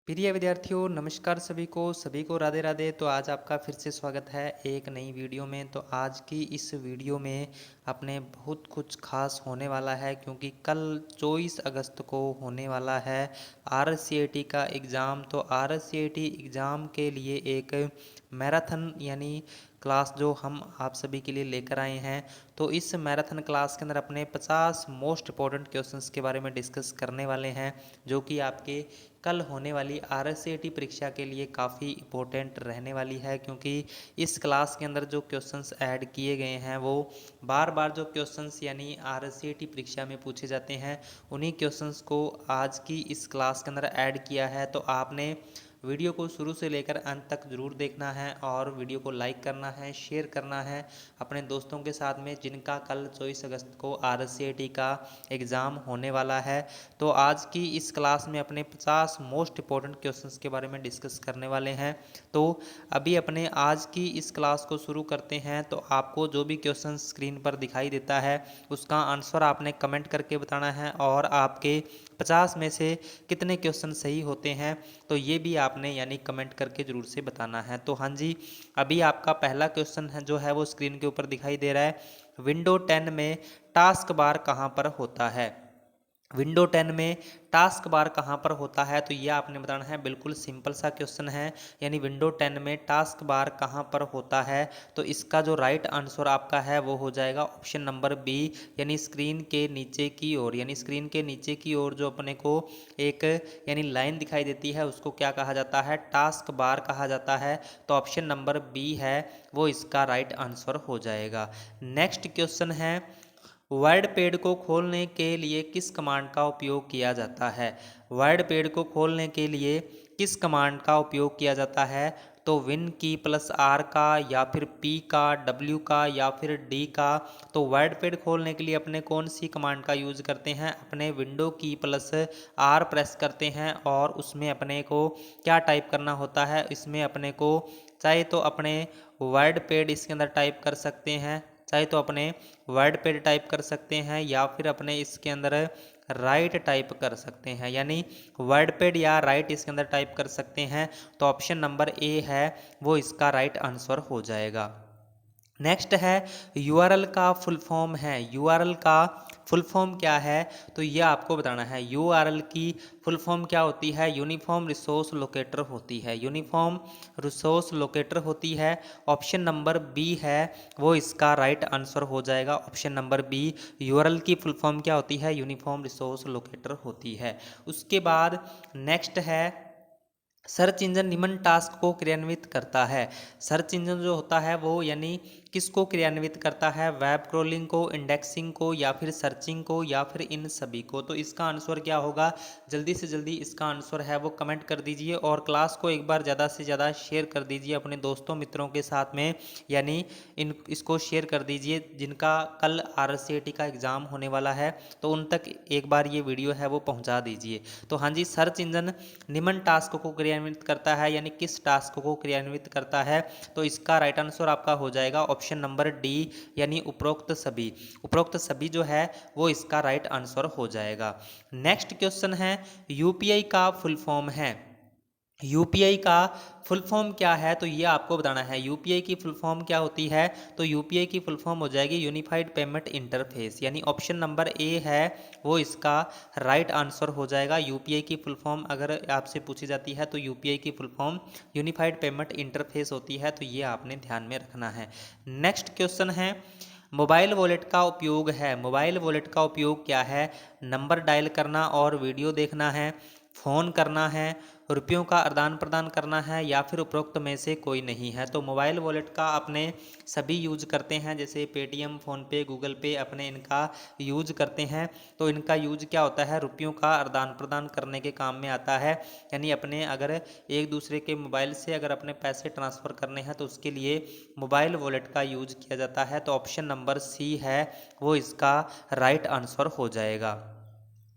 प्रिय विद्यार्थियों, नमस्कार सभी को राधे राधे। तो आज आपका फिर से स्वागत है एक नई वीडियो में। तो आज की इस वीडियो में अपने बहुत कुछ खास होने वाला है, क्योंकि कल 24 अगस्त को होने वाला है RCAT का एग्ज़ाम। तो RCAT एग्ज़ाम के लिए एक मैराथन यानी क्लास जो हम आप सभी के लिए लेकर आए हैं। तो इस मैराथन क्लास के अंदर अपने 50 मोस्ट इंपॉर्टेंट क्वेश्चंस के बारे में डिस्कस करने वाले हैं, जो कि आपके कल होने वाली RCAT परीक्षा के लिए काफ़ी इम्पोर्टेंट रहने वाली है। क्योंकि इस क्लास के अंदर जो क्वेश्चंस ऐड किए गए हैं वो बार बार जो क्वेश्चंस यानी RCAT परीक्षा में पूछे जाते हैं, उन्हीं क्वेश्चंस को आज की इस क्लास के अंदर ऐड किया है। तो आपने वीडियो को शुरू से लेकर अंत तक ज़रूर देखना है और वीडियो को लाइक करना है, शेयर करना है अपने दोस्तों के साथ में, जिनका कल 24 अगस्त को RCAT का एग्ज़ाम होने वाला है। तो आज की इस क्लास में अपने 50 मोस्ट इंपॉर्टेंट क्वेश्चंस के बारे में डिस्कस करने वाले हैं। तो अभी अपने आज की इस क्लास को शुरू करते हैं। तो आपको जो भी क्वेश्चन स्क्रीन पर दिखाई देता है उसका आंसर आपने कमेंट करके बताना है, और आपके 50 में से कितने क्वेश्चन सही होते हैं तो ये भी आपने यानी कमेंट करके ज़रूर से बताना है। तो हाँ जी, अभी आपका पहला क्वेश्चन है जो है वो स्क्रीन के ऊपर दिखाई दे रहा है। विंडो 10 में टास्क बार कहाँ पर होता है? विंडो 10 में टास्क बार कहाँ पर होता है? तो ये आपने बताना है। बिल्कुल सिंपल सा क्वेश्चन है, यानी विंडो 10 में टास्क बार कहाँ पर होता है? तो इसका जो राइट आंसर आपका है वो हो जाएगा ऑप्शन नंबर बी, यानी स्क्रीन के नीचे की ओर। यानी स्क्रीन के नीचे की ओर जो अपने को एक यानी लाइन दिखाई देती है उसको क्या कहा जाता है? टास्क बार कहा जाता है। तो ऑप्शन नंबर बी है वो इसका राइट आंसर हो जाएगा। नेक्स्ट क्वेश्चन है, वर्ड पैड को खोलने के लिए किस कमांड का उपयोग किया जाता है? वर्ड पैड को खोलने के लिए किस कमांड का उपयोग किया जाता है? तो विन की प्लस आर का, या फिर पी का, डब्ल्यू का, या फिर डी का। तो वर्ड पैड खोलने के लिए अपने कौन सी कमांड का यूज करते हैं? अपने विंडो की प्लस आर प्रेस करते हैं, और उसमें अपने को क्या टाइप करना होता है? इसमें अपने को चाहे तो अपने वर्ड पैड इसके अंदर टाइप कर सकते हैं, चाहे तो अपने वर्ड पैड टाइप कर सकते हैं, या फिर अपने इसके अंदर राइट टाइप कर सकते हैं, यानी वर्ड पैड या राइट इसके अंदर टाइप कर सकते हैं। तो ऑप्शन नंबर ए है वो इसका राइट आंसर हो जाएगा। नेक्स्ट है, यूआरएल का फुल फॉर्म है। यूआरएल का फुल फॉर्म क्या है? तो ये आपको बताना है। यूआरएल की फुल फॉर्म क्या होती है? यूनिफॉर्म रिसोर्स लोकेटर होती है। यूनिफॉर्म रिसोर्स लोकेटर होती है। ऑप्शन नंबर बी है वो इसका राइट आंसर हो जाएगा। ऑप्शन नंबर बी, यूआरएल की फुल फॉर्म क्या होती है? यूनिफॉर्म रिसोर्स लोकेटर होती है। उसके बाद नेक्स्ट है, सर्च इंजन निम्न टास्क को क्रियान्वित करता है। सर्च इंजन जो होता है वो यानी किसको क्रियान्वित करता है? वेब क्रोलिंग को, इंडेक्सिंग को, या फिर सर्चिंग को, या फिर इन सभी को। तो इसका आंसर क्या होगा? जल्दी से जल्दी इसका आंसर है वो कमेंट कर दीजिए, और क्लास को एक बार ज़्यादा से ज़्यादा शेयर कर दीजिए अपने दोस्तों मित्रों के साथ में, यानी इसको शेयर कर दीजिए जिनका कल RCAT का एग्ज़ाम होने वाला है। तो उन तक एक बार ये वीडियो है वो पहुँचा दीजिए। तो हाँ जी, सर्च इंजन निम्न टास्क को क्रियान्वित करता है, यानी किस टास्क को क्रियान्वित करता है? तो इसका राइट आंसर आपका हो जाएगा ऑप्शन नंबर डी, यानी उपरोक्त सभी। उपरोक्त सभी जो है वो इसका राइट आंसर हो जाएगा। नेक्स्ट क्वेश्चन है, यूपीआई का फुल फॉर्म है। यूपीआई का फुल फॉर्म क्या है? तो ये आपको बताना है। यूपीआई की फुल फॉर्म क्या होती है? तो यूपीआई की फुल फॉर्म हो जाएगी यूनिफाइड पेमेंट इंटरफेस, यानी ऑप्शन नंबर ए है वो इसका राइट आंसर हो जाएगा। यूपीआई की फुल फॉर्म अगर आपसे पूछी जाती है तो यूपीआई की full form unified payment interface होती है। तो ये आपने ध्यान में रखना है। नेक्स्ट क्वेश्चन है, मोबाइल वॉलेट का उपयोग है। मोबाइल वॉलेट का उपयोग क्या है? नंबर डायल करना और वीडियो देखना है, फ़ोन करना है, रुपयों का आदान प्रदान करना है, या फिर उपरोक्त में से कोई नहीं है। तो मोबाइल वॉलेट का अपने सभी यूज करते हैं, जैसे पेटीएम, फ़ोनपे, गूगल पे अपने इनका यूज करते हैं। तो इनका यूज क्या होता है? रुपयों का आदान प्रदान करने के काम में आता है, यानी अपने अगर एक दूसरे के मोबाइल से अगर अपने पैसे ट्रांसफ़र करने हैं तो उसके लिए मोबाइल वॉलेट का यूज किया जाता है। तो ऑप्शन नंबर सी है वो इसका राइट आंसर हो जाएगा।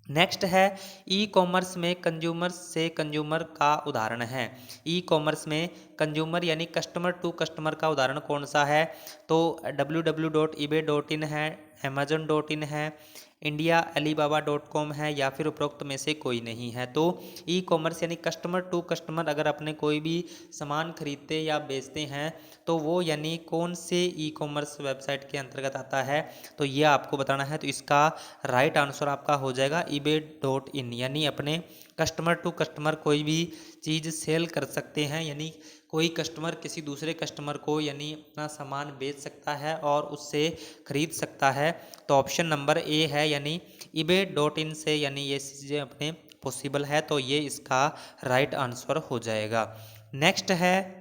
नेक्स्ट है, ई कॉमर्स में कंज्यूमर से कंज्यूमर का उदाहरण है। ई कॉमर्स में कंज्यूमर यानी कस्टमर टू कस्टमर का उदाहरण कौन सा है? तो www.ebay.in है, amazon.in है, इंडिया alibaba.com है या फिर उपरोक्त में से कोई नहीं है। तो ई कॉमर्स यानी कस्टमर टू कस्टमर अगर अपने कोई भी सामान खरीदते या बेचते हैं तो वो यानी कौन से ई कॉमर्स वेबसाइट के अंतर्गत आता है, तो ये आपको बताना है। तो इसका राइट आंसर आपका हो जाएगा ebay.in, यानी अपने कस्टमर टू कस्टमर कोई भी चीज़ सेल कर सकते हैं, यानी कोई कस्टमर किसी दूसरे कस्टमर को यानी अपना सामान बेच सकता है और उससे खरीद सकता है। तो ऑप्शन नंबर ए है, यानी ebay.in से यानी ये चीज़ें अपने पॉसिबल है, तो ये इसका राइट आंसर हो जाएगा। नेक्स्ट है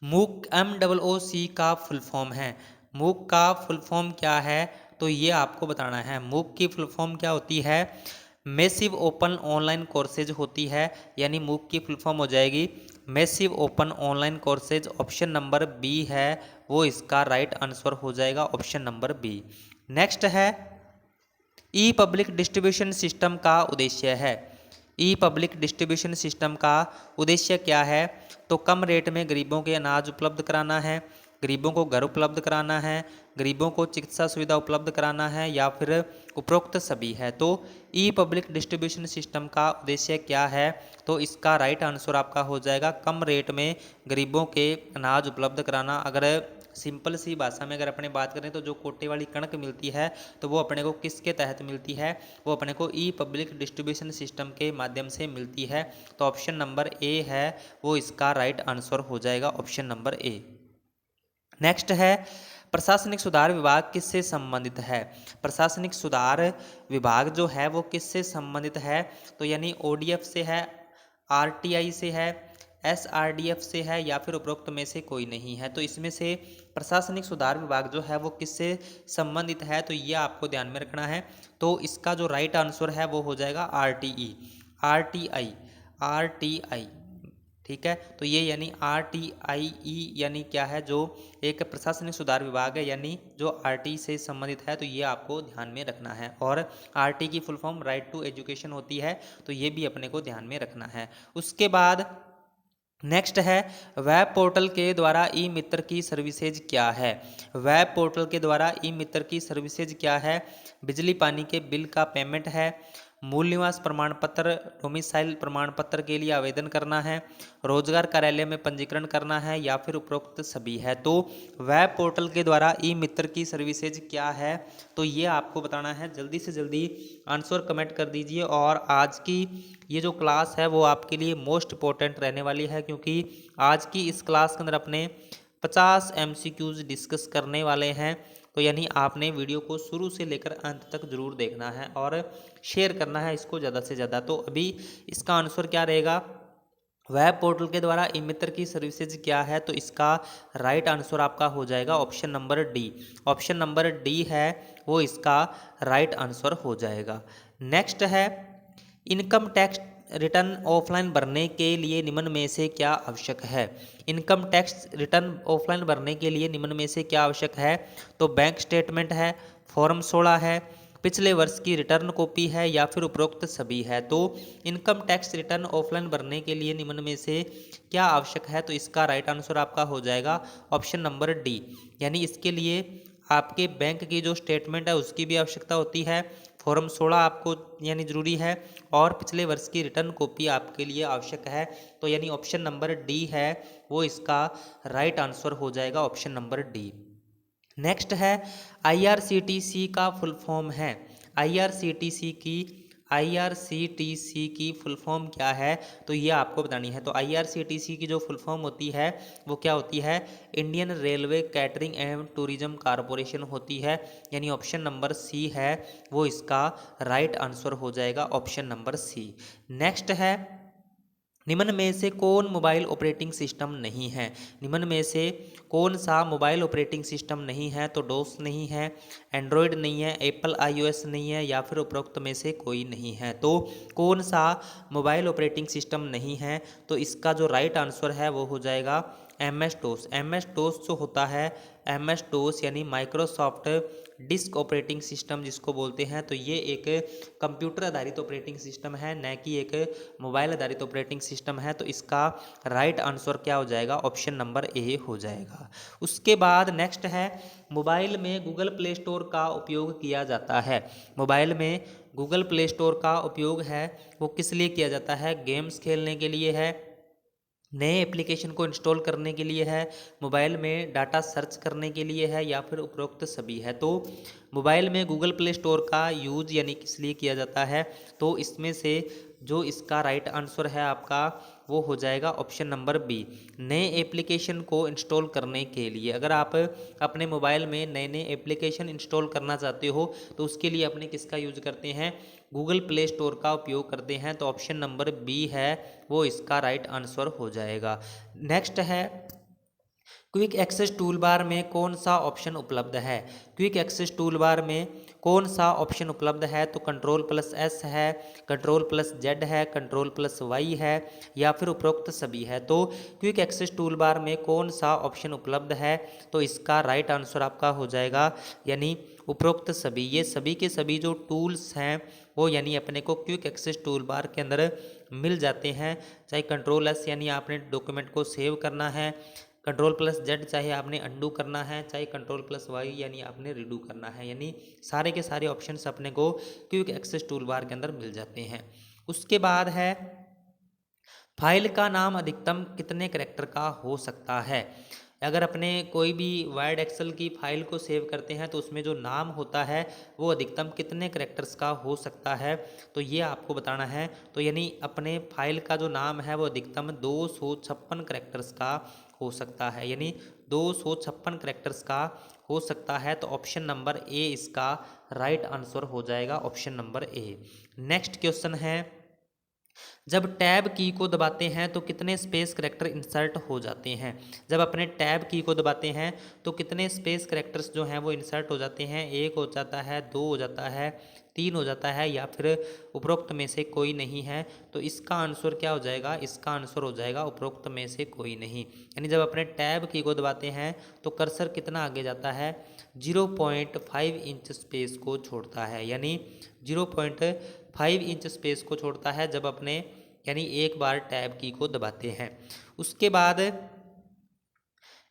मूक, MOOC का फुल फॉर्म है। मूक का फुल फॉर्म क्या है, तो ये आपको बताना है। मूक की फुल फॉर्म क्या होती है, मैसिव ओपन ऑनलाइन कोर्सेज होती है, यानी मूक की फुल फॉर्म हो जाएगी massive open online courses. Option number B है वो इसका राइट आंसर हो जाएगा, ऑप्शन नंबर बी। नेक्स्ट है ई पब्लिक डिस्ट्रीब्यूशन सिस्टम का उद्देश्य है। ई पब्लिक डिस्ट्रीब्यूशन सिस्टम का उद्देश्य क्या है, तो कम रेट में गरीबों के अनाज उपलब्ध कराना है, गरीबों को घर उपलब्ध कराना है, गरीबों को चिकित्सा सुविधा उपलब्ध कराना है या फिर उपरोक्त सभी है। तो ई पब्लिक डिस्ट्रीब्यूशन सिस्टम का उद्देश्य क्या है, तो इसका राइट आंसर आपका हो जाएगा कम रेट में गरीबों के अनाज उपलब्ध कराना। अगर सिंपल सी भाषा में अगर अपने बात करें तो जो कोटे वाली कणक मिलती है तो वो अपने को किसके तहत मिलती है, वो अपने को ई पब्लिक डिस्ट्रीब्यूशन सिस्टम के माध्यम से मिलती है। तो ऑप्शन नंबर ए है वो इसका राइट आंसर हो जाएगा, ऑप्शन नंबर ए। नेक्स्ट है प्रशासनिक सुधार विभाग किससे संबंधित है। प्रशासनिक सुधार विभाग जो है वो किससे संबंधित है, तो यानी ODF से है, RTI से है, SRDF से है या फिर उपरोक्त में से कोई नहीं है। तो इसमें से प्रशासनिक सुधार विभाग जो है वो किससे संबंधित है, तो ये आपको ध्यान में रखना है। तो इसका जो राइट आंसर है वो हो जाएगा RTI। ठीक है, तो ये यानी RTIE यानी क्या है, जो एक प्रशासनिक सुधार विभाग है, यानी जो RT से संबंधित है, तो ये आपको ध्यान में रखना है। और RT की full form right to education होती है, तो ये भी अपने को ध्यान में रखना है। उसके बाद नेक्स्ट है वेब पोर्टल के द्वारा ई मित्र की सर्विसेज क्या है। वेब पोर्टल के द्वारा ई मित्र की सर्विसेज क्या है, बिजली पानी के बिल का पेमेंट है, मूल निवास प्रमाण पत्र डोमिसाइल प्रमाण पत्र के लिए आवेदन करना है, रोजगार कार्यालय में पंजीकरण करना है या फिर उपरोक्त सभी है। तो वेब पोर्टल के द्वारा ई मित्र की सर्विसेज क्या है, तो ये आपको बताना है। जल्दी से जल्दी आंसर कमेंट कर दीजिए। और आज की ये जो क्लास है वो आपके लिए मोस्ट इंपॉर्टेंट रहने वाली है, क्योंकि आज की इस क्लास के अंदर अपने 50 MCQs डिस्कस करने वाले हैं। तो यानी आपने वीडियो को शुरू से लेकर अंत तक जरूर देखना है और शेयर करना है इसको ज़्यादा से ज़्यादा। तो अभी इसका आंसर क्या रहेगा, वेब पोर्टल के द्वारा ई मित्र की सर्विसेज क्या है, तो इसका राइट आंसर आपका हो जाएगा option number D. Option number D है वो इसका राइट आंसर हो जाएगा। नेक्स्ट है इनकम टैक्स रिटर्न ऑफलाइन भरने के लिए निम्न में से क्या आवश्यक है। इनकम टैक्स रिटर्न ऑफलाइन भरने के लिए निम्न में से क्या आवश्यक है, तो बैंक स्टेटमेंट है, फॉर्म 16 है, पिछले वर्ष की रिटर्न कॉपी है या फिर उपरोक्त सभी है। तो इनकम टैक्स रिटर्न ऑफलाइन भरने के लिए निम्न में से क्या आवश्यक है, तो इसका राइट आंसर आपका हो जाएगा ऑप्शन नंबर डी। यानी इसके लिए आपके बैंक की जो स्टेटमेंट है उसकी भी आवश्यकता होती है, फॉर्म 16 आपको यानी जरूरी है, और पिछले वर्ष की रिटर्न कॉपी आपके लिए आवश्यक है। तो यानी ऑप्शन नंबर डी है वो इसका राइट आंसर हो जाएगा, ऑप्शन नंबर डी। नेक्स्ट है IRCTC का फुल फॉर्म है। IRCTC की फुल फॉर्म क्या है, तो ये आपको बतानी है। तो IRCTC की जो फुल फॉर्म होती है वो क्या होती है, इंडियन रेलवे कैटरिंग एवं टूरिज्म कारपोरेशन होती है, यानी ऑप्शन नंबर सी है वो इसका राइट आंसर हो जाएगा, ऑप्शन नंबर सी। नेक्स्ट है निम्न में से कौन मोबाइल ऑपरेटिंग सिस्टम नहीं है। निम्न में से कौन सा मोबाइल ऑपरेटिंग सिस्टम नहीं है, तो डोस नहीं है, एंड्रॉयड नहीं है, एप्पल iOS नहीं है या फिर उपरोक्त में से कोई नहीं है। तो कौन सा मोबाइल ऑपरेटिंग सिस्टम नहीं है, तो इसका जो राइट आंसर है वो हो जाएगा MS DOS। MS DOS जो होता है, MS DOS यानी माइक्रोसॉफ्ट डिस्क ऑपरेटिंग सिस्टम जिसको बोलते हैं, तो ये एक कंप्यूटर आधारित ऑपरेटिंग सिस्टम है, न कि एक मोबाइल आधारित ऑपरेटिंग सिस्टम है। तो इसका राइट आंसर क्या हो जाएगा? ऑप्शन नंबर ए हो जाएगा। उसके बाद नेक्स्ट है, मोबाइल में गूगल प्ले स्टोर का उपयोग किया जाता है। मोबाइल में गूगल प्ले स्टोर का उपयोग है वो किस लिए किया जाता है? गेम्स खेलने के लिए है, नए एप्लीकेशन को इंस्टॉल करने के लिए है, मोबाइल में डाटा सर्च करने के लिए है, या फिर उपरोक्त सभी है। तो मोबाइल में गूगल प्ले स्टोर का यूज यानी किस लिए किया जाता है? तो इसमें से जो इसका राइट आंसर है आपका वो हो जाएगा ऑप्शन नंबर बी, नए एप्लीकेशन को इंस्टॉल करने के लिए। अगर आप अपने मोबाइल में नए नए एप्लीकेशन इंस्टॉल करना चाहते हो तो उसके लिए अपने किसका यूज करते हैं? गूगल प्ले स्टोर का उपयोग करते हैं। तो ऑप्शन नंबर बी है वो इसका राइट आंसर हो जाएगा। नेक्स्ट है, क्विक एक्सेस टूल बार में कौन सा ऑप्शन उपलब्ध है? क्विक एक्सेस टूल बार में कौन सा ऑप्शन उपलब्ध है? तो कंट्रोल+S है, कंट्रोल+Z है, कंट्रोल+Y है, या फिर उपरोक्त सभी है। तो क्विक एक्सेस टूल बार में कौन सा ऑप्शन उपलब्ध है? तो इसका राइट आंसर आपका हो जाएगा यानी उपरोक्त सभी। ये सभी के सभी जो टूल्स हैं वो यानी अपने को क्विक एक्सेस टूल बार के अंदर मिल जाते हैं। चाहे कंट्रोल+S यानी आपने डॉक्यूमेंट को सेव करना है, कंट्रोल+Z चाहे आपने अंडू करना है, चाहे कंट्रोल+Y यानी आपने रीडू करना है, यानी सारे के सारे ऑप्शंस अपने को क्विक एक्सेस टूल बार के अंदर मिल जाते हैं। उसके बाद है, फाइल का नाम अधिकतम कितने कैरेक्टर का हो सकता है? अगर अपने कोई भी वर्ड एक्सेल की फाइल को सेव करते हैं तो उसमें जो नाम होता है वो अधिकतम कितने कैरेक्टर्स का हो सकता है, तो ये आपको बताना है। तो यानी अपने फाइल का जो नाम है वो अधिकतम 256 कैरेक्टर्स का हो सकता है, यानी 256 कैरेक्टर्स का हो सकता है। तो ऑप्शन नंबर ए इसका राइट आंसर हो जाएगा, option number A. Next question है, जब टैब की को दबाते हैं तो कितने स्पेस करैक्टर इंसर्ट हो जाते हैं? जब अपने टैब की को दबाते हैं तो कितने स्पेस करैक्टर्स जो हैं वो इंसर्ट हो जाते हैं? एक हो जाता है, दो हो जाता है, तीन हो जाता है, या फिर उपरोक्त में से कोई नहीं है। तो इसका आंसर क्या हो जाएगा? इसका आंसर हो जाएगा उपरोक्त में से कोई नहीं। यानी जब अपने टैब की को दबाते हैं तो कर्सर कितना आगे जाता है? 0.5 इंच स्पेस को छोड़ता है, यानी 0.5 इंच स्पेस को छोड़ता है जब अपने यानी एक बार टैब की को दबाते हैं। उसके बाद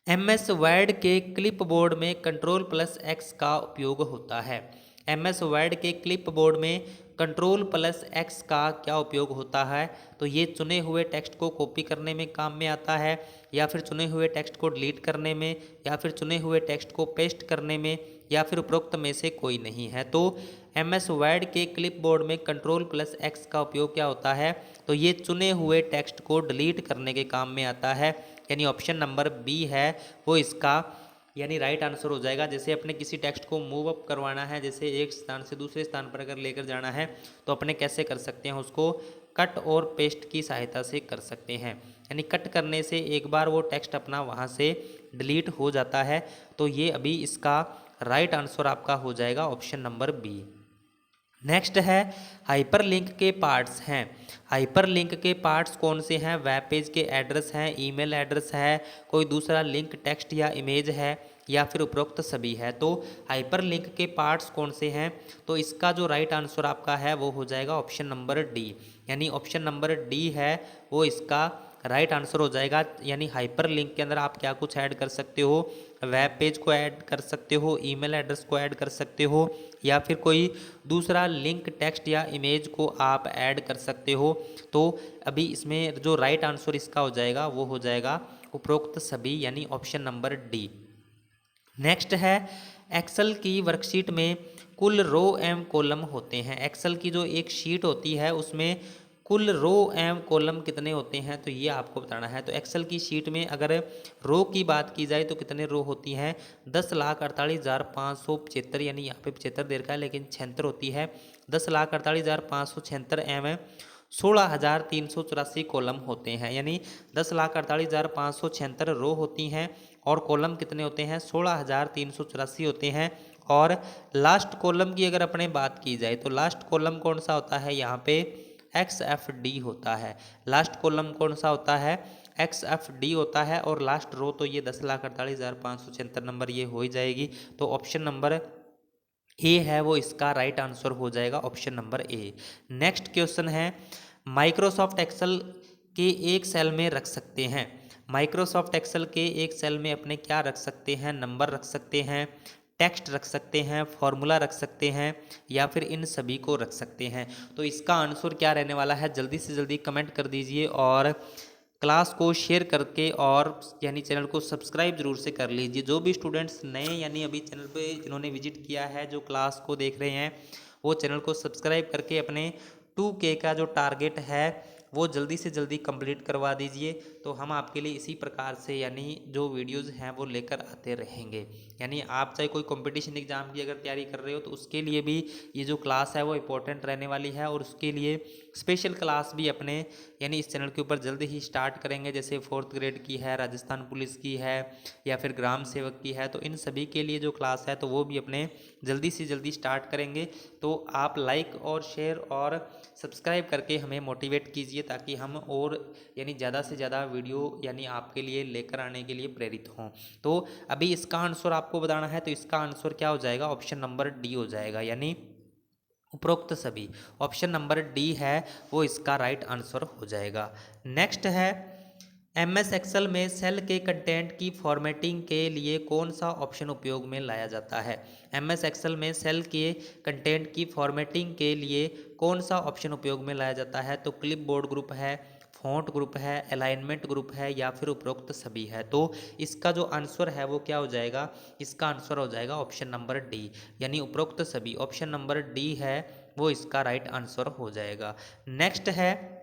MS वर्ड के क्लिपबोर्ड में कंट्रोल+X का उपयोग होता है। MS वर्ड के क्लिपबोर्ड में कंट्रोल+X का क्या उपयोग होता है? तो ये चुने हुए टेक्स्ट को कॉपी करने में काम में आता है, या फिर चुने हुए टेक्स्ट को डिलीट करने में, या फिर चुने हुए टेक्स्ट को पेस्ट करने में, या फिर उपरोक्त में से कोई नहीं है। तो MS वर्ड के क्लिपबोर्ड में कंट्रोल+X का उपयोग क्या होता है? तो ये चुने हुए टेक्स्ट को डिलीट करने के काम में आता है, यानी ऑप्शन नंबर बी है वो इसका यानी राइट आंसर हो जाएगा। जैसे अपने किसी टेक्स्ट को मूव अप करवाना है, जैसे एक स्थान से दूसरे स्थान पर अगर लेकर जाना है तो अपने कैसे कर सकते हैं? उसको कट और पेस्ट की सहायता से कर सकते हैं, यानी कट करने से एक बार वो टेक्स्ट अपना वहाँ से डिलीट हो जाता है। तो ये अभी इसका राइट आंसर आपका हो जाएगा ऑप्शन नंबर बी। नेक्स्ट है, हाइपरलिंक के पार्ट्स हैं। हाइपरलिंक के पार्ट्स कौन से हैं? वेब पेज के एड्रेस हैं, ईमेल एड्रेस है, कोई दूसरा लिंक टेक्स्ट या इमेज है, या फिर उपरोक्त सभी है। तो हाइपरलिंक के पार्ट्स कौन से हैं? तो इसका जो राइट आंसर आपका है वो हो जाएगा ऑप्शन नंबर डी, यानी ऑप्शन नंबर डी है वो इसका राइट आंसर हो जाएगा। यानी हाइपर लिंक के अंदर आप क्या कुछ ऐड कर सकते हो? वेब पेज को ऐड कर सकते हो, ईमेल एड्रेस को ऐड कर सकते हो, या फिर कोई दूसरा लिंक टेक्स्ट या इमेज को आप ऐड कर सकते हो। तो अभी इसमें जो राइट आंसर इसका हो जाएगा वो हो जाएगा उपरोक्त सभी, यानी ऑप्शन नंबर डी। नेक्स्ट है, एक्सेल की वर्कशीट में कुल रो एवं कॉलम होते हैं। एक्सेल की जो एक शीट होती है उसमें कुल रो एवं कॉलम कितने होते हैं? तो ये आपको बताना है। तो एक्सेल की शीट में अगर रो की बात की जाए तो कितने रो होती हैं? 10,48,575, यानी यहाँ पे 75 दे रखा है लेकिन 76 होती है। 10,48,576 एवं 16,384 कॉलम होते हैं, यानी 10,48,576 रो होती हैं, और कॉलम कितने होते हैं? 16,384 होते हैं। और लास्ट कॉलम की अगर अपने बात की जाए तो लास्ट कॉलम कौन सा होता है? यहाँ पे XFD होता है। लास्ट कॉलम कौन सा होता है? XFD होता है और लास्ट रो तो ये 10,48,576 नंबर ये हो ही जाएगी। तो ऑप्शन नंबर ए है वो इसका राइट आंसर हो जाएगा, option number A. Next question है, माइक्रोसॉफ्ट एक्सेल के एक सेल में रख सकते हैं, माइक्रोसॉफ्ट एक्सेल के एक सेल में अपने क्या रख सकते हैं, नंबर रख सकते हैं, टेक्स्ट रख सकते हैं, फॉर्मूला रख सकते हैं, या फिर इन सभी को रख सकते हैं। तो इसका आंसर क्या रहने वाला है, जल्दी से जल्दी कमेंट कर दीजिए और क्लास को शेयर करके और यानी चैनल को सब्सक्राइब जरूर से कर लीजिए। जो भी स्टूडेंट्स नए यानी अभी चैनल पे जिन्होंने विजिट किया है, जो क्लास को देख रहे हैं, वो चैनल को सब्सक्राइब करके अपने 2K का जो टारगेट है वो जल्दी से जल्दी कंप्लीट करवा दीजिए। तो हम आपके लिए इसी प्रकार से यानी जो वीडियोज़ हैं वो लेकर आते रहेंगे। यानी आप चाहे कोई कंपटीशन एग्जाम की अगर तैयारी कर रहे हो तो उसके लिए भी ये जो क्लास है वो इम्पोर्टेंट रहने वाली है, और उसके लिए स्पेशल क्लास भी अपने यानी इस चैनल के ऊपर जल्द ही स्टार्ट करेंगे। जैसे 4th ग्रेड की है, राजस्थान पुलिस की है, या फिर ग्राम सेवक की है, तो इन सभी के लिए जो क्लास है तो वो भी अपने जल्दी से जल्दी स्टार्ट करेंगे। तो आप लाइक और शेयर और सब्सक्राइब करके हमें मोटिवेट कीजिए ताकि हम और यानी ज़्यादा से ज़्यादा वीडियो यानी आपके लिए लेकर आने के लिए प्रेरित हों। तो अभी इसका आंसर आपको बताना है, तो इसका आंसर क्या हो जाएगा, ऑप्शन नंबर डी हो जाएगा, यानी उपरोक्त सभी। ऑप्शन नंबर डी है वो इसका राइट आंसर हो जाएगा। नेक्स्ट है, MS एक्सेल में सेल के कंटेंट की फॉर्मेटिंग के लिए कौन सा ऑप्शन उपयोग में लाया जाता है। MS एक्सेल में सेल के कंटेंट की फॉर्मेटिंग के लिए कौन सा ऑप्शन उपयोग में लाया जाता है। तो क्लिपबोर्ड ग्रुप है, फॉन्ट ग्रुप है, अलाइनमेंट ग्रुप है, या फिर उपरोक्त सभी है। तो इसका जो आंसर है वो क्या हो जाएगा, इसका आंसर हो जाएगा ऑप्शन नंबर डी, यानी उपरोक्त सभी। ऑप्शन नंबर डी है वो इसका राइट आंसर हो जाएगा। नेक्स्ट है,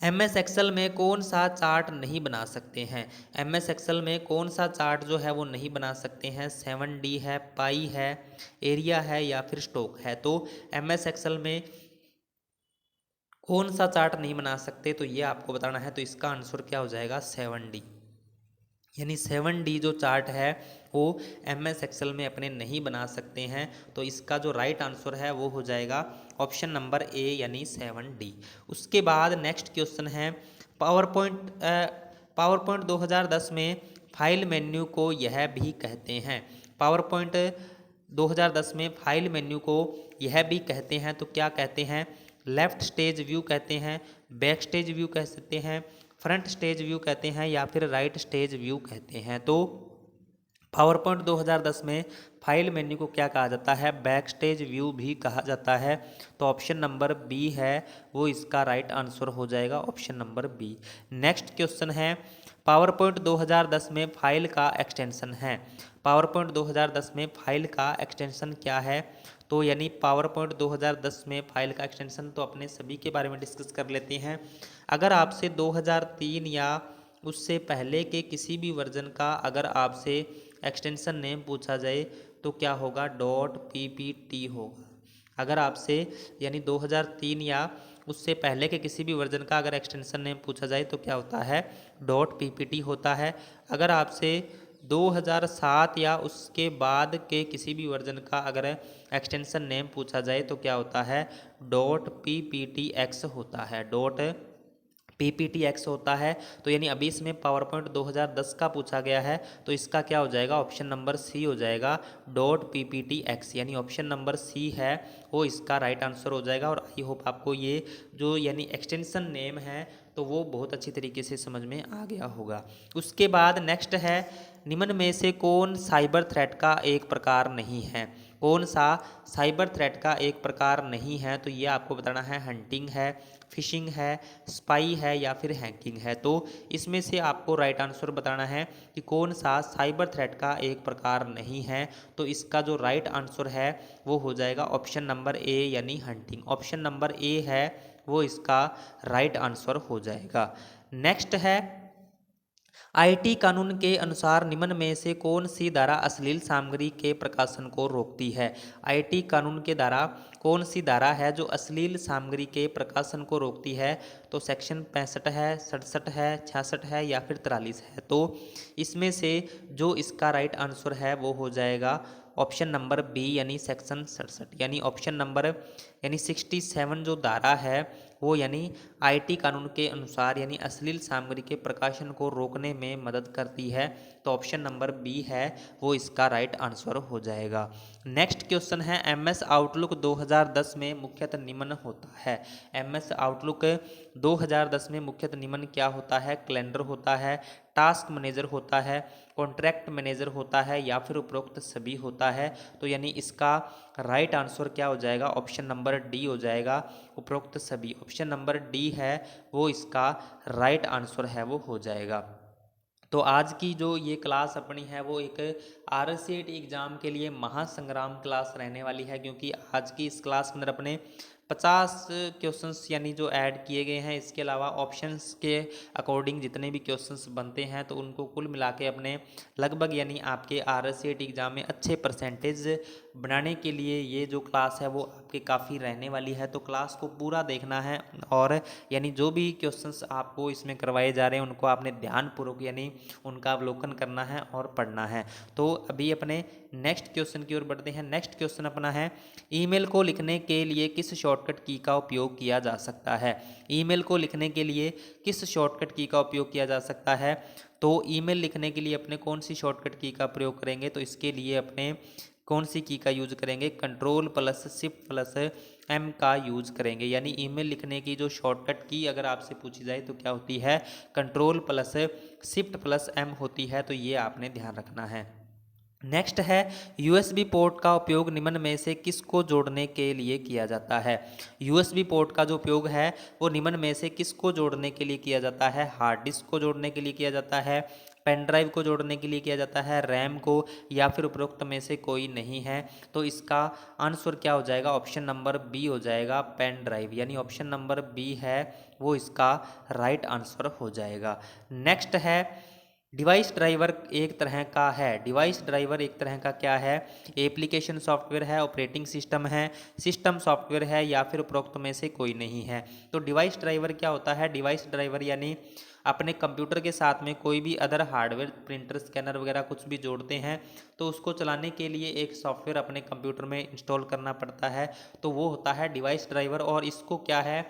MS एक्सेल में कौन सा चार्ट नहीं बना सकते हैं। MS एक्सेल में कौन सा चार्ट जो है वो नहीं बना सकते हैं। 7D है, पाई है, एरिया है, या फिर स्टॉक है। तो MS एक्सेल में कौन सा चार्ट नहीं बना सकते, तो ये आपको बताना है। तो इसका आंसर क्या हो जाएगा, 7D, यानी 7D जो चार्ट है वो MS एक्सेल में अपने नहीं बना सकते हैं। तो इसका जो राइट आंसर है वो हो जाएगा ऑप्शन नंबर ए, यानी 7D। उसके बाद नेक्स्ट क्वेश्चन है, पावर पॉइंट 2010 में फाइल मेन्यू को यह भी कहते हैं। पावर पॉइंट 2010 में फाइल मेन्यू को यह भी कहते हैं, तो क्या कहते हैं, लेफ्ट स्टेज व्यू कहते हैं, बैक स्टेज व्यू कह सकते हैं, फ्रंट स्टेज व्यू कहते हैं, या फिर राइट स्टेज व्यू कहते हैं। तो पावर पॉइंट 2010 में फाइल मेन्यू को क्या कहा जाता है, बैक स्टेज व्यू भी कहा जाता है। तो ऑप्शन नंबर बी है वो इसका राइट आंसर हो जाएगा, option number B. Next question है, पावर पॉइंट 2010 में फाइल का एक्सटेंशन है। पावर पॉइंट 2010 में फाइल का एक्सटेंशन क्या है। तो यानी पावर पॉइंट 2010 में फाइल का एक्सटेंशन तो अपने सभी के बारे में डिस्कस कर लेते हैं। अगर आपसे 2003 या उससे पहले के किसी भी वर्जन का अगर आपसे एक्सटेंशन नेम पूछा जाए तो क्या होगा, .ppt होगा। अगर आपसे यानी 2003 या उससे पहले के किसी भी वर्जन का अगर एक्सटेंशन नेम पूछा जाए तो क्या होता है, .ppt होता है। अगर आपसे 2007 या उसके बाद के किसी भी वर्जन का अगर एक्सटेंशन नेम पूछा जाए तो क्या होता है, .pptx होता है, .pptx होता है। तो यानी अभी इसमें पावर पॉइंट 2010 का पूछा गया है, तो इसका क्या हो जाएगा, ऑप्शन नंबर सी हो जाएगा, .pptx, यानी ऑप्शन नंबर सी है वो इसका राइट आंसर हो जाएगा। और आई होप आपको ये जो यानी एक्सटेंशन नेम है तो वो बहुत अच्छी तरीके से समझ में आ गया होगा। उसके बाद नेक्स्ट है, निम्न में से कौन साइबर थ्रेट का एक प्रकार नहीं है। कौन सा साइबर थ्रेट का एक प्रकार नहीं है, तो ये आपको बताना है, हंटिंग है, फिशिंग है, स्पाई है, या फिर हैकिंग है। तो इसमें से आपको राइट आंसर बताना है कि कौन सा साइबर थ्रेट का एक प्रकार नहीं है। तो इसका जो राइट आंसर है वो हो जाएगा ऑप्शन नंबर ए, यानी हंटिंग। ऑप्शन नंबर ए है वो इसका राइट आंसर हो जाएगा। नेक्स्ट है, IT कानून के अनुसार निम्न में से कौन सी धारा अश्लील सामग्री के प्रकाशन को रोकती है। IT कानून के धारा कौन सी धारा है जो अश्लील सामग्री के प्रकाशन को रोकती है। तो सेक्शन 65 है, 67 है, 66 है, या फिर 43 है। तो इसमें से जो इसका राइट आंसर है वो हो जाएगा ऑप्शन नंबर बी, यानी सेक्शन 67, यानी ऑप्शन नंबर यानी 67 जो धारा है वो यानी आईटी कानून के अनुसार यानी अश्लील सामग्री के प्रकाशन को रोकने में मदद करती है। तो ऑप्शन नंबर बी है वो इसका राइट आंसर हो जाएगा। नेक्स्ट क्वेश्चन है एमएस आउटलुक 2010 में मुख्यतः निम्न होता है। एमएस आउटलुक 2010 में मुख्यतः निम्न क्या होता है? कैलेंडर होता है, टास्क मैनेजर होता है, कॉन्ट्रैक्ट मैनेजर होता है या फिर उपरोक्त सभी होता है। तो यानी इसका राइट आंसर क्या हो जाएगा? ऑप्शन नंबर डी हो जाएगा, उपरोक्त सभी। ऑप्शन नंबर डी है वो इसका राइट आंसर है वो हो जाएगा। तो आज की जो ये क्लास अपनी है वो एक आरसीईटी एग्ज़ाम के लिए महासंग्राम क्लास रहने वाली है, क्योंकि आज की इस क्लास के अंदर अपने 50 क्वेश्चंस यानी जो ऐड किए गए हैं, इसके अलावा ऑप्शंस के अकॉर्डिंग जितने भी क्वेश्चंस बनते हैं तो उनको कुल मिला के अपने लगभग यानी आपके आरसीईटी एग्ज़ाम में अच्छे परसेंटेज बनाने के लिए ये जो क्लास है वो आपके काफ़ी रहने वाली है। तो क्लास को पूरा देखना है और यानी जो भी क्वेश्चंस आपको इसमें करवाए जा रहे हैं उनको आपने ध्यानपूर्वक यानी उनका अवलोकन करना है और पढ़ना है। तो अभी अपने नेक्स्ट क्वेश्चन की ओर बढ़ते हैं। नेक्स्ट क्वेश्चन अपना है, ईमेल को लिखने के लिए किस शॉर्टकट की का उपयोग किया जा सकता है? ईमेल को लिखने के लिए किस शॉर्टकट की का उपयोग किया जा सकता है? तो ईमेल लिखने के लिए अपने कौन सी शॉर्टकट की का प्रयोग करेंगे? तो इसके लिए अपने कौन सी की का यूज करेंगे? Control plus shift plus M का यूज करेंगे। यानी ईमेल लिखने की जो शॉर्टकट की अगर आपसे पूछी जाए तो क्या होती है? Control plus shift plus M होती है। तो ये आपने ध्यान रखना है। नेक्स्ट है, यूएसबी पोर्ट का उपयोग निम्न में से किसको जोड़ने के लिए किया जाता है? यूएसबी पोर्ट का जो उपयोग है वो निम्न में से किसको जोड़ने के लिए किया जाता है? हार्ड डिस्क को जोड़ने के लिए किया जाता है, पेन ड्राइव को जोड़ने के लिए किया जाता है, रैम को, या फिर उपरोक्त में से कोई नहीं है। तो इसका आंसर क्या हो जाएगा? ऑप्शन नंबर बी हो जाएगा, पेन ड्राइव। यानी ऑप्शन नंबर बी है वो इसका राइट आंसर हो जाएगा। नेक्स्ट है, डिवाइस ड्राइवर एक तरह का है। डिवाइस ड्राइवर एक तरह का क्या है? एप्लीकेशन सॉफ्टवेयर है, ऑपरेटिंग सिस्टम है, सिस्टम सॉफ्टवेयर है या फिर उपरोक्त में से कोई नहीं है। तो डिवाइस ड्राइवर क्या होता है? डिवाइस ड्राइवर यानी अपने कंप्यूटर के साथ में कोई भी अदर हार्डवेयर, प्रिंटर, स्कैनर वगैरह कुछ भी जोड़ते हैं तो उसको चलाने के लिए एक सॉफ्टवेयर अपने कंप्यूटर में इंस्टॉल करना पड़ता है, तो वो होता है डिवाइस ड्राइवर। और इसको क्या है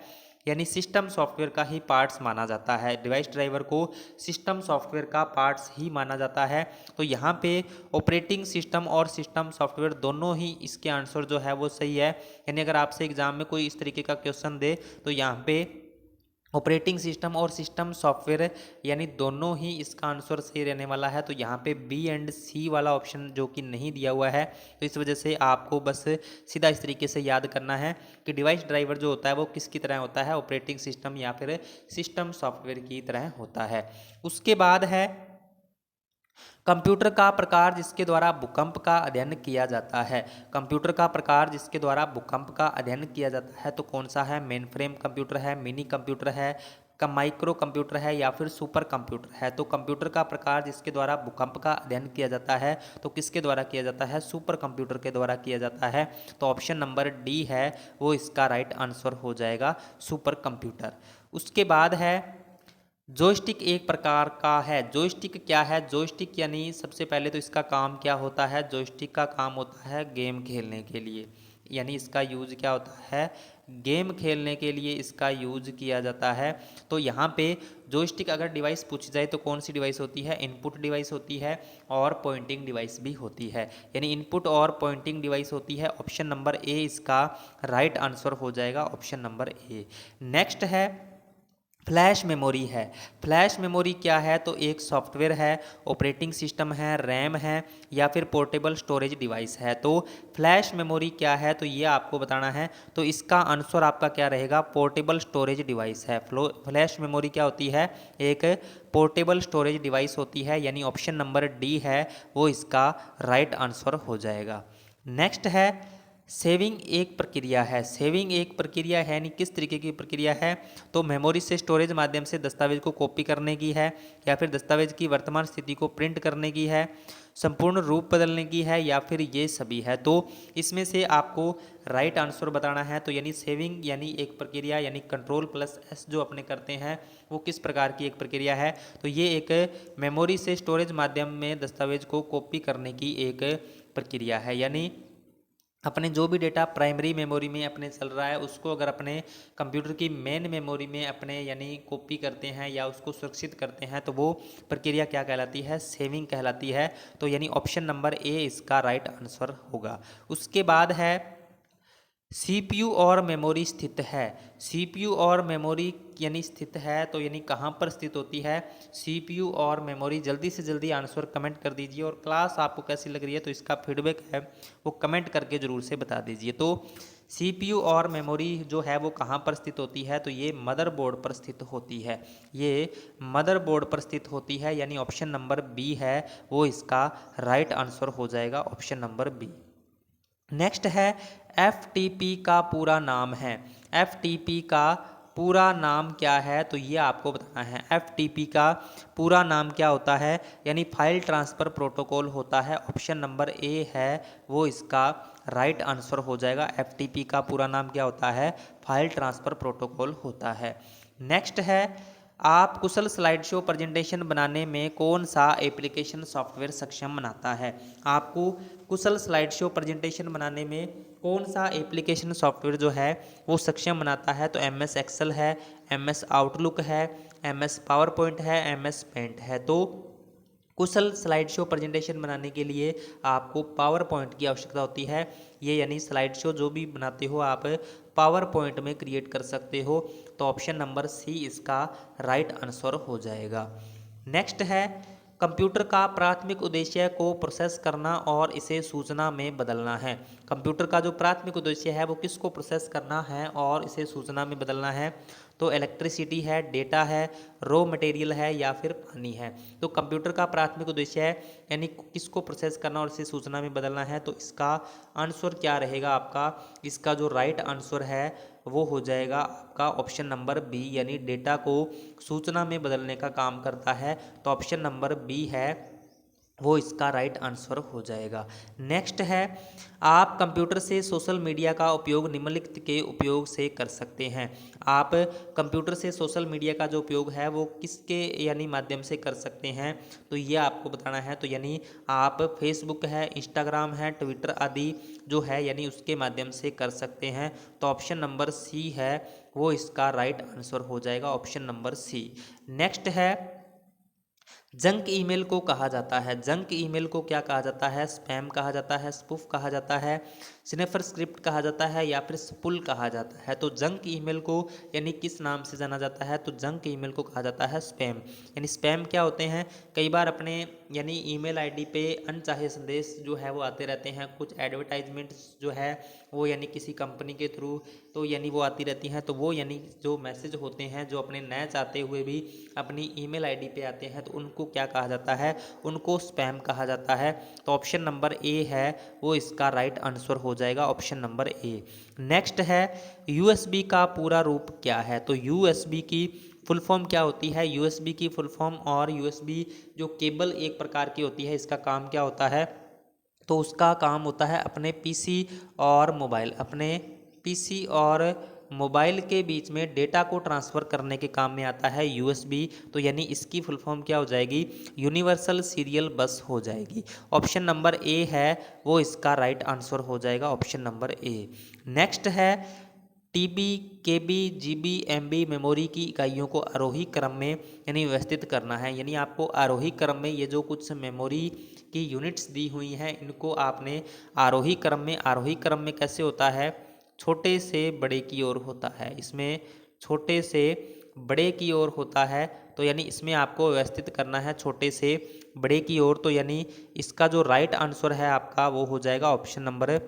यानी सिस्टम सॉफ्टवेयर का ही पार्ट्स माना जाता है। डिवाइस ड्राइवर को सिस्टम सॉफ्टवेयर का पार्ट्स ही माना जाता है। तो यहाँ पे ऑपरेटिंग सिस्टम और सिस्टम सॉफ्टवेयर दोनों ही इसके आंसर जो है वो सही है। यानी अगर आपसे एग्जाम में कोई इस तरीके का क्वेश्चन दे तो यहाँ पे ऑपरेटिंग सिस्टम और सिस्टम सॉफ्टवेयर यानी दोनों ही इसका आंसर सही रहने वाला है। तो यहाँ पे बी एंड सी वाला ऑप्शन जो कि नहीं दिया हुआ है, तो इस वजह से आपको बस सीधा इस तरीके से याद करना है कि डिवाइस ड्राइवर जो होता है वो किसकी तरह होता है? ऑपरेटिंग सिस्टम या फिर सिस्टम सॉफ्टवेयर की तरह होता है। उसके बाद है, कंप्यूटर का प्रकार जिसके द्वारा भूकंप का अध्ययन किया जाता है। कंप्यूटर का प्रकार जिसके द्वारा भूकंप का अध्ययन किया जाता है तो कौन सा है? मेन फ्रेम कंप्यूटर है, मिनी कंप्यूटर है, का माइक्रो कंप्यूटर है या फिर सुपर कंप्यूटर है। तो कंप्यूटर का प्रकार जिसके द्वारा भूकंप का अध्ययन किया जाता है तो किसके द्वारा किया जाता है? सुपर कंप्यूटर के द्वारा किया जाता है। तो ऑप्शन नंबर डी है वो इसका राइट आंसर हो जाएगा, सुपर कंप्यूटर। उसके बाद है, जॉयस्टिक एक प्रकार का है। जॉयस्टिक क्या है? जॉयस्टिक यानी सबसे पहले तो इसका काम क्या होता है? जॉयस्टिक का काम होता है गेम खेलने के लिए, यानी इसका यूज क्या होता है? गेम खेलने के लिए इसका यूज किया जाता है। तो यहाँ पे जॉयस्टिक अगर डिवाइस पूछी जाए तो कौन सी डिवाइस होती है? इनपुट डिवाइस होती है और पॉइंटिंग डिवाइस भी होती है। यानी इनपुट और पॉइंटिंग डिवाइस होती है। ऑप्शन नंबर ए इसका राइट आंसर हो जाएगा, ऑप्शन नंबर ए। नेक्स्ट है, फ्लैश मेमोरी है। फ्लैश मेमोरी क्या है? तो एक सॉफ्टवेयर है, ऑपरेटिंग सिस्टम है, रैम है या फिर पोर्टेबल स्टोरेज डिवाइस है। तो फ्लैश मेमोरी क्या है? तो ये आपको बताना है। तो इसका आंसर आपका क्या रहेगा? पोर्टेबल स्टोरेज डिवाइस है। फ्लैश मेमोरी क्या होती है? एक पोर्टेबल स्टोरेज डिवाइस होती है। यानी ऑप्शन नंबर डी है वो इसका राइट आंसर हो जाएगा। नेक्स्ट है, सेविंग एक प्रक्रिया है। सेविंग एक प्रक्रिया है यानी किस तरीके की प्रक्रिया है? तो मेमोरी से स्टोरेज माध्यम से दस्तावेज को कॉपी करने की है या फिर दस्तावेज की वर्तमान स्थिति को प्रिंट करने की है, संपूर्ण रूप बदलने की है या फिर ये सभी है। तो इसमें से आपको राइट आंसर बताना है। तो यानी सेविंग यानी एक प्रक्रिया यानी कंट्रोल प्लस एस जो अपने करते हैं वो किस प्रकार की एक प्रक्रिया है? तो ये एक मेमोरी से स्टोरेज माध्यम में दस्तावेज को कॉपी करने की एक प्रक्रिया है। यानी अपने जो भी डेटा प्राइमरी मेमोरी में अपने चल रहा है उसको अगर अपने कंप्यूटर की मेन मेमोरी में अपने यानी कॉपी करते हैं या उसको सुरक्षित करते हैं तो वो प्रक्रिया क्या कहलाती है, सेविंग कहलाती है। तो यानी ऑप्शन नंबर ए इसका राइट आंसर होगा। उसके बाद है सीपीयू और मेमोरी स्थित है। सीपीयू और मेमोरी यानी स्थित है तो यानी कहाँ पर स्थित होती है सीपीयू और मेमोरी? जल्दी से जल्दी आंसर कमेंट कर दीजिए और क्लास आपको कैसी लग रही है तो इसका फीडबैक है वो कमेंट करके ज़रूर से बता दीजिए। तो सीपीयू और मेमोरी जो है वो कहाँ पर स्थित होती है तो ये मदरबोर्ड पर स्थित होती है। ये मदरबोर्ड पर स्थित होती है यानी ऑप्शन नंबर बी है वो इसका राइट आंसर हो जाएगा, ऑप्शन नंबर बी। नेक्स्ट है एफ का पूरा नाम है। एफ का पूरा नाम क्या है तो ये आपको बताना है। एफ का पूरा नाम क्या होता है यानी फाइल ट्रांसफ़र प्रोटोकॉल होता है, ऑप्शन नंबर ए है वो इसका राइट आंसर हो जाएगा। एफ का पूरा नाम क्या होता है, फाइल ट्रांसफ़र प्रोटोकॉल होता है। नेक्स्ट है आप कुशल स्लाइड शो प्रेजेंटेशन बनाने में कौन सा एप्लीकेशन सॉफ्टवेयर सक्षम बनाता है? आपको कुशल स्लाइड शो प्रेजेंटेशन बनाने में कौन सा एप्लीकेशन सॉफ्टवेयर जो है वो सक्षम बनाता है तो एम एस एक्सेल है, एम एस आउटलुक है, एम एस पावर पॉइंट है, एम एस पेंट है। तो कुशल स्लाइड शो प्रेजेंटेशन बनाने के लिए आपको पावर पॉइंट की आवश्यकता होती है। ये यानी स्लाइड शो जो भी बनाते हो आप पावर पॉइंट में क्रिएट कर सकते हो। तो ऑप्शन नंबर सी इसका राइट आंसर हो जाएगा। नेक्स्ट है कंप्यूटर का प्राथमिक उद्देश्य को प्रोसेस करना और इसे सूचना में बदलना है। कंप्यूटर का जो प्राथमिक उद्देश्य है वो किसको प्रोसेस करना है और इसे सूचना में बदलना है तो इलेक्ट्रिसिटी है, डेटा है, रॉ मटेरियल है या फिर पानी है। तो कंप्यूटर का प्राथमिक उद्देश्य है यानी किसको प्रोसेस करना और इसे सूचना में बदलना है तो इसका आंसर क्या रहेगा आपका? इसका जो राइट आंसर है वो हो जाएगा आपका ऑप्शन नंबर बी यानी डेटा को सूचना में बदलने का काम करता है। तो ऑप्शन नंबर बी है वो इसका राइट आंसर हो जाएगा। नेक्स्ट है आप कंप्यूटर से सोशल मीडिया का उपयोग निम्नलिखित के उपयोग से कर सकते हैं। आप कंप्यूटर से सोशल मीडिया का जो उपयोग है वो किसके यानी माध्यम से कर सकते हैं तो ये आपको बताना है। तो यानी आप फेसबुक है, इंस्टाग्राम है, ट्विटर आदि जो है यानी उसके माध्यम से कर सकते हैं। तो ऑप्शन नंबर सी है वो इसका राइट आंसर हो जाएगा, ऑप्शन नंबर सी। नेक्स्ट है जंक ईमेल को कहा जाता है। जंक ईमेल को क्या कहा जाता है? स्पैम कहा जाता है, स्पूफ कहा जाता है, स्नैफर स्क्रिप्ट कहा जाता है या फिर स्पुल कहा जाता है। तो जंक ईमेल को यानी किस नाम से जाना जाता है तो जंक ईमेल को कहा जाता है स्पैम। यानी स्पैम क्या होते हैं? कई बार अपने यानी ईमेल आईडी पे अनचाहे संदेश जो है वो आते रहते हैं, कुछ एडवर्टाइजमेंट्स जो है वो यानी किसी कंपनी के थ्रू तो यानी वो आती रहती हैं। तो वो यानी जो मैसेज होते हैं जो अपने नए चाहते हुए भी अपनी ईमेल आईडी पे आते हैं तो उनको क्या कहा जाता है? उनको स्पैम कहा जाता है। तो ऑप्शन नंबर ए है वो इसका राइट आंसर हो जाएगा, ऑप्शन नंबर ए। नेक्स्ट है यूएसबी का पूरा रूप क्या है? तो यूएसबी की फुल फॉर्म क्या होती है? यूएसबी की फुल फॉर्म और यूएसबी जो केबल एक प्रकार की होती है इसका काम क्या होता है तो उसका काम होता है अपने पीसी और मोबाइल, अपने पीसी और मोबाइल के बीच में डेटा को ट्रांसफ़र करने के काम में आता है यूएसबी। तो यानी इसकी फुल फॉर्म क्या हो जाएगी? यूनिवर्सल सीरियल बस हो जाएगी। ऑप्शन नंबर ए है वो इसका राइट आंसर हो जाएगा, ऑप्शन नंबर ए। नेक्स्ट है टीबी, केबी, जीबी, एमबी मेमोरी की इकाइयों को आरोही क्रम में यानी व्यवस्थित करना है। यानी आपको आरोही क्रम में ये जो कुछ मेमोरी की यूनिट्स दी हुई हैं इनको आपने आरोही क्रम में कैसे होता है? छोटे से बड़े की ओर होता है। इसमें छोटे से बड़े की ओर होता है तो यानी इसमें आपको व्यवस्थित करना है छोटे से बड़े की ओर। तो यानी इसका जो राइट आंसर है आपका वो हो जाएगा ऑप्शन नंबर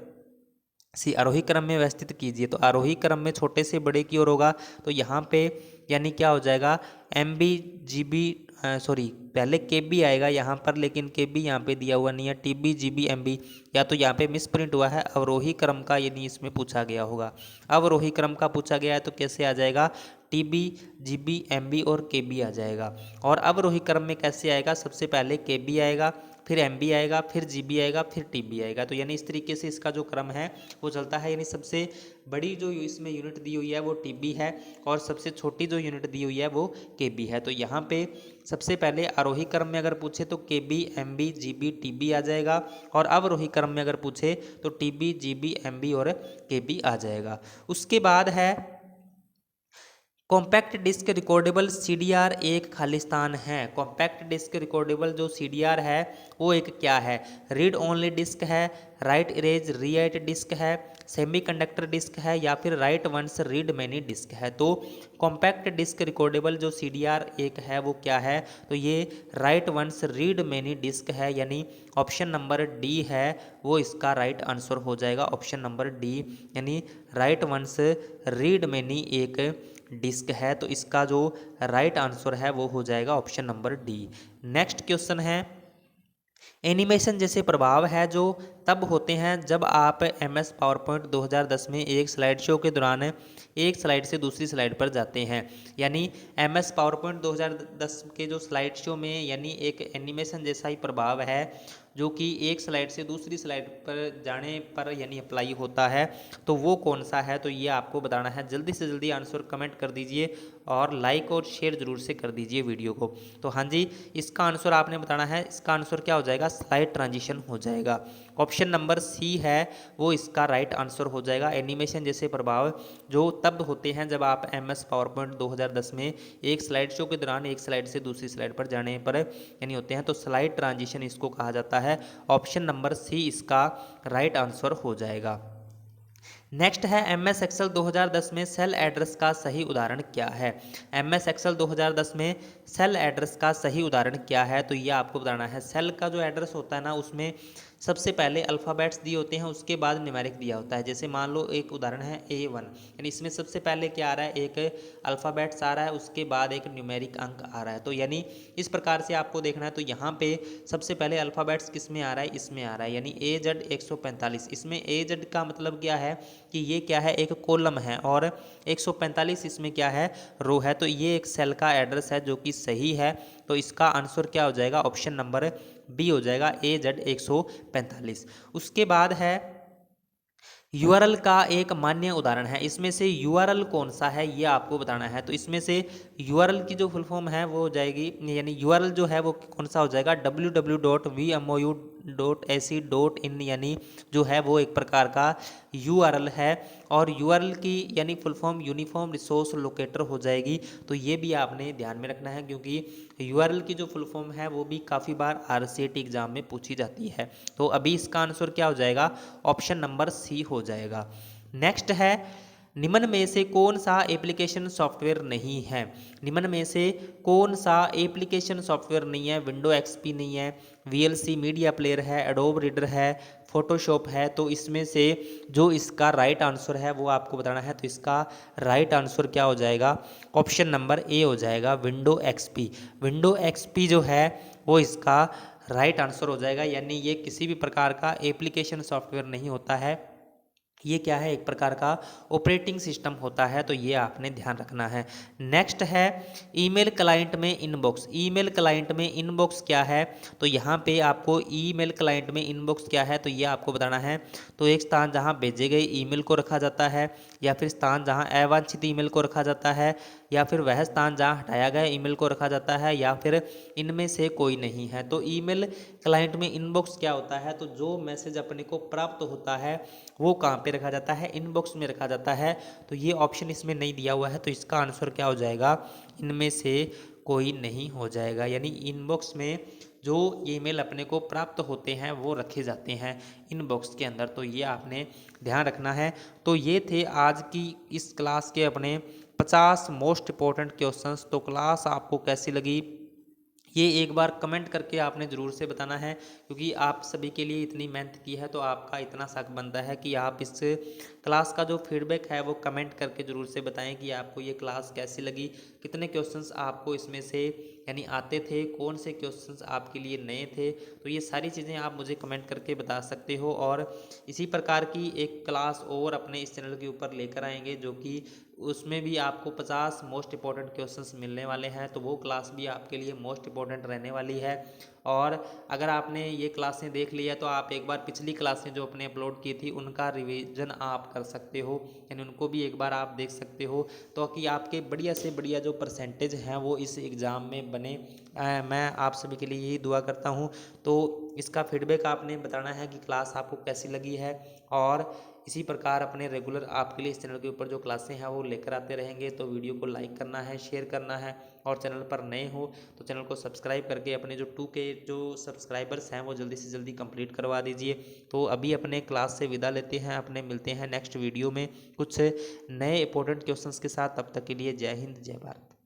सी, आरोही क्रम में व्यवस्थित कीजिए। तो आरोही क्रम में छोटे से बड़े की ओर होगा तो यहाँ पे यानी क्या हो जाएगा? M B G B sorry पहले के बी आएगा यहाँ पर लेकिन के बी यहाँ पे दिया हुआ नहीं है, T B G B M B या तो यहाँ पे मिस प्रिंट हुआ है। अवरोही क्रम का यानी इसमें पूछा गया होगा, अवरोही क्रम का पूछा गया है तो कैसे आ जाएगा? T B G B M B और के बी आ जाएगा। और अवरोही क्रम में कैसे आएगा? सबसे पहले के बी आएगा, फिर MB आएगा, फिर GB आएगा, फिर TB आएगा। तो यानी इस तरीके से इसका जो क्रम है वो चलता है। यानी सबसे बड़ी जो इसमें यूनिट दी हुई है वो TB है और सबसे छोटी जो यूनिट दी हुई है वो KB है। तो यहाँ पे सबसे पहले आरोही क्रम में अगर पूछे तो KB, MB, GB, TB आ जाएगा, और अवरोही क्रम में अगर पूछे तो TB, GB, MB और KB आ जाएगा। उसके बाद है कॉम्पैक्ट डिस्क रिकॉर्डेबल CDR एक खालिस्तान है। कॉम्पैक्ट डिस्क रिकॉर्डेबल जो CDR है वो एक क्या है? रीड ओनली डिस्क है, राइट इरेज रीराइट डिस्क है, सेमीकंडक्टर डिस्क है, या फिर write once read many disc है। तो कॉम्पैक्ट डिस्क रिकॉर्डेबल जो CDR एक है वो क्या है? तो ये write once read many disc है, यानी ऑप्शन नंबर D है वो इसका राइट आंसर हो जाएगा। ऑप्शन नंबर D यानी राइट वंस रीड मैनी एक डिस्क है। तो इसका जो राइट आंसर है वो हो जाएगा option number D। Next question है, एनिमेशन जैसे प्रभाव है जो तब होते हैं जब आप MS पावरपॉइंट 2010 में एक स्लाइड शो के दौरान एक स्लाइड से दूसरी स्लाइड पर जाते हैं। यानी MS पावरपॉइंट 2010 के जो स्लाइड शो में यानी एक एनिमेशन जैसा ही प्रभाव है जो कि एक स्लाइड से दूसरी स्लाइड पर जाने पर यानी अप्लाई होता है। तो वो कौन सा है? तो ये आपको बताना है। जल्दी से जल्दी आंसर कमेंट कर दीजिए और लाइक और शेयर जरूर से कर दीजिए वीडियो को। तो हाँ जी, इसका आंसर आपने बताना है। इसका आंसर क्या हो जाएगा? स्लाइड ट्रांजिशन हो जाएगा। ऑप्शन नंबर C है वो इसका राइट आंसर हो जाएगा। एनिमेशन जैसे प्रभाव जो तब होते हैं जब आप MS पावरपॉइंट 2010 में एक स्लाइड शो के दौरान एक स्लाइड से दूसरी स्लाइड पर जाने पर यानी होते हैं, तो स्लाइड ट्रांजिशन इसको कहा जाता है। ऑप्शन नंबर C इसका राइट आंसर हो जाएगा। नेक्स्ट है MS एक्सेल 2010 में सेल एड्रेस का सही उदाहरण क्या है? MS एक्सेल 2010 में सेल एड्रेस का सही उदाहरण क्या है? तो ये आपको बताना है। सेल का जो एड्रेस होता है ना उसमें सबसे पहले अल्फ़ाबेट्स दिए होते हैं, उसके बाद न्यूमेरिक दिया होता है। जैसे मान लो एक उदाहरण है A1, यानी इसमें सबसे पहले क्या आ रहा है? एक अल्फ़ाबेट्स आ रहा है, उसके बाद एक न्यूमेरिक अंक आ रहा है। तो यानी इस प्रकार से आपको देखना है। तो यहाँ पे सबसे पहले अल्फ़ाबेट्स किस में आ रहा है? इसमें आ रहा है, यानी AZ 145। इसमें AZ का मतलब क्या है कि ये क्या है? एक कॉलम है, और 145 इसमें क्या है? रो है। तो ये एक सेल का एड्रेस है जो कि सही है। तो इसका आंसर क्या हो जाएगा? ऑप्शन नंबर B हो जाएगा, AZ 145। उसके बाद है URL का एक मान्य उदाहरण है। इसमें से URL कौन सा है ये आपको बताना है। तो इसमें से URL की जो फुल फॉर्म है वो हो जाएगी, यानी URL जो है वो कौन सा हो जाएगा? www.vmou.ac.in, यानी जो है वो एक प्रकार का URL है। और URL की यानी full form uniform resource locator हो जाएगी। तो ये भी आपने ध्यान में रखना है, क्योंकि URL की जो फुल फॉर्म है वो भी काफ़ी बार RCET एग्जाम में पूछी जाती है। तो अभी इसका आंसर क्या हो जाएगा? ऑप्शन नंबर C हो जाएगा। नेक्स्ट है, निम्न में से कौन सा एप्लीकेशन सॉफ्टवेयर नहीं है? निम्न में से कौन सा एप्लीकेशन सॉफ्टवेयर नहीं है? विंडो XP नहीं है, VLC मीडिया प्लेयर है, एडोब रीडर है, फोटोशॉप है। तो इसमें से जो इसका राइट आंसर है वो आपको बताना है। तो इसका राइट आंसर क्या हो जाएगा? ऑप्शन नंबर A हो जाएगा, विंडो XP। विंडो XP जो है वो इसका राइट आंसर हो जाएगा। यानी ये किसी भी प्रकार का एप्लीकेशन सॉफ्टवेयर नहीं होता है, ये क्या है? एक प्रकार का ऑपरेटिंग सिस्टम होता है। तो ये आपने ध्यान रखना है। नेक्स्ट है, ईमेल क्लाइंट में इनबॉक्स। ईमेल क्लाइंट में इनबॉक्स क्या है? तो यहाँ पे आपको ईमेल क्लाइंट में इनबॉक्स क्या है तो ये आपको बताना है। तो एक स्थान जहाँ भेजे गए ईमेल को रखा जाता है, या फिर स्थान जहाँ अवांछित ईमेल को रखा जाता है, या फिर वह स्थान जहाँ हटाया गया ईमेल को रखा जाता है, या फिर इनमें से कोई नहीं है। तो ईमेल क्लाइंट में इनबॉक्स क्या होता है? तो जो मैसेज अपने को प्राप्त होता है वो कहाँ पे रखा जाता है? इनबॉक्स में रखा जाता है। तो ये ऑप्शन इसमें नहीं दिया हुआ है। तो इसका आंसर क्या हो जाएगा? इनमें से कोई नहीं हो जाएगा। यानी इनबॉक्स में जो ईमेल अपने को प्राप्त होते हैं वो रखे जाते हैं इनबॉक्स के अंदर। तो ये आपने ध्यान रखना है। तो ये थे आज की इस क्लास के अपने 50 मोस्ट इंपॉर्टेंट क्वेश्चंस। तो क्लास आपको कैसी लगी ये एक बार कमेंट करके आपने ज़रूर से बताना है, क्योंकि आप सभी के लिए इतनी मेहनत की है तो आपका इतना शक बनता है कि आप इस क्लास का जो फीडबैक है वो कमेंट करके ज़रूर से बताएं कि आपको ये क्लास कैसी लगी, कितने क्वेश्चंस आपको इसमें से यानी आते थे, कौन से क्वेश्चंस आपके लिए नए थे। तो ये सारी चीज़ें आप मुझे कमेंट करके बता सकते हो। और इसी प्रकार की एक क्लास और अपने इस चैनल के ऊपर लेकर आएंगे जो कि उसमें भी आपको 50 मोस्ट इंपॉर्टेंट क्वेश्चंस मिलने वाले हैं, तो वो क्लास भी आपके लिए मोस्ट इंपॉर्टेंट रहने वाली है। और अगर आपने ये क्लासें देख ली है तो आप एक बार पिछली क्लासें जो अपने अपलोड की थी उनका रिवीजन आप कर सकते हो, यानी उनको भी एक बार आप देख सकते हो, तो कि आपके बढ़िया से बढ़िया जो परसेंटेज हैं वो इस एग्ज़ाम में बने। मैं आप सभी के लिए यही दुआ करता हूँ। तो इसका फीडबैक आपने बताना है कि क्लास आपको कैसी लगी है, और इसी प्रकार अपने रेगुलर आपके लिए इस चैनल के ऊपर जो क्लासें हैं वो लेकर आते रहेंगे। तो वीडियो को लाइक करना है, शेयर करना है, और चैनल पर नए हो तो चैनल को सब्सक्राइब करके अपने जो 2K जो सब्सक्राइबर्स हैं वो जल्दी से जल्दी कंप्लीट करवा दीजिए। तो अभी अपने क्लास से विदा लेते हैं, अपने मिलते हैं नेक्स्ट वीडियो में कुछ नए इंपॉर्टेंट क्वेश्चंस के साथ। तब तक के लिए जय हिंद, जय भारत।